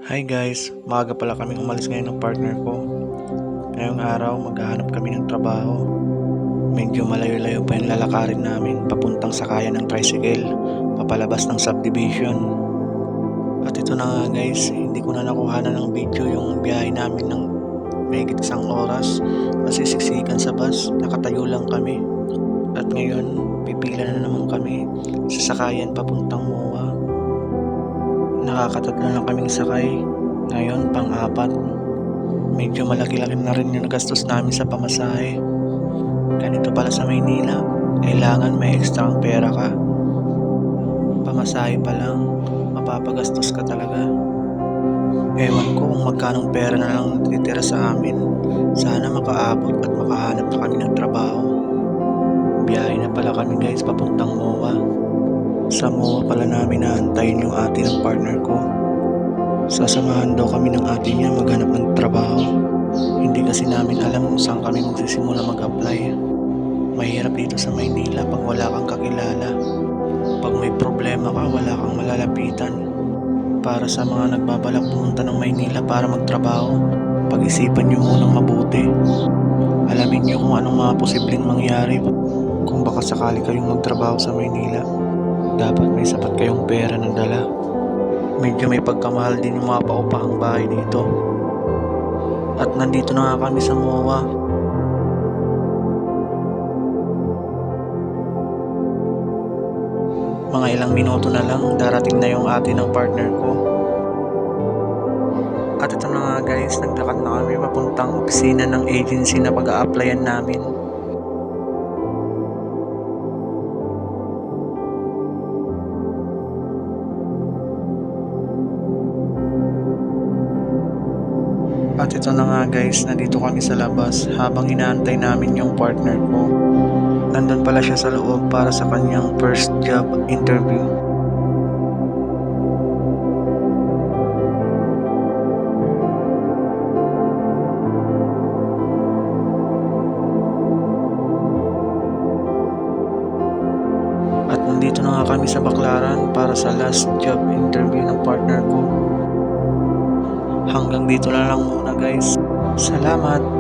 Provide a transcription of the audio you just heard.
Hi guys, maaga pala kaming umalis ngayon ng partner ko. Ngayong araw maghahanap kami ng trabaho. Medyo malayo-layo pa yung lalakarin namin papuntang sakayan ng tricycle, papalabas ng subdivision. At ito na nga guys, hindi ko na nakuha ng video yung biyahe namin ng mahigit 1 oras kasi siksikan sa bus, nakatayo lang kami. At ngayon, pipila na naman kami sa sakayan papuntang MOA. Nakakatatlo na kaming sakay. Ngayon, pang-apat. Medyo malaki-laki na rin yung gastos namin sa pamasahe. Ganito pala sa Maynila, kailangan may extra ang pera ka. Pamasahe pa lang, mapapagastos ka talaga. Ewan ko kung magkanong pera na lang natitira sa amin. Sana makaabot at makahanap na kami ng trabaho. Biyahe na pala kami guys papuntang MOA. Sa MOA pala namin naantayin yung ate ng partner ko. Sasamahan daw kami ng ate niya maghanap ng trabaho. Hindi kasi namin alam kung saan kami magsisimula mag-apply. Mahirap dito sa Maynila pag wala kang kakilala. Pag may problema ka, wala kang malalapitan. Para sa mga nagbabalak pumunta ng Maynila para magtrabaho, pag-isipan nyo munang mabuti. Alamin nyo kung anong mga posibleng mangyari kung baka sakali kayong magtrabaho sa Maynila. Dapat may sapat kayong pera na dala. Medyo may pagkamahal din yung mga paupahang bahay dito. At nandito na nga kami sa MOA. Mga ilang minuto na lang, darating na yung ate ng partner ko. At ito na nga guys, naglakad na kami papuntang opisina ng agency na pag-a-applyan namin. At ito na nga guys, nandito kami sa labas habang inaantay namin yung partner ko. Nandun pala siya sa loob para sa kanyang first job interview. At nandito na nga kami sa Baclaran para sa last job interview ng partner ko. Hanggang dito na lang muna guys. Salamat!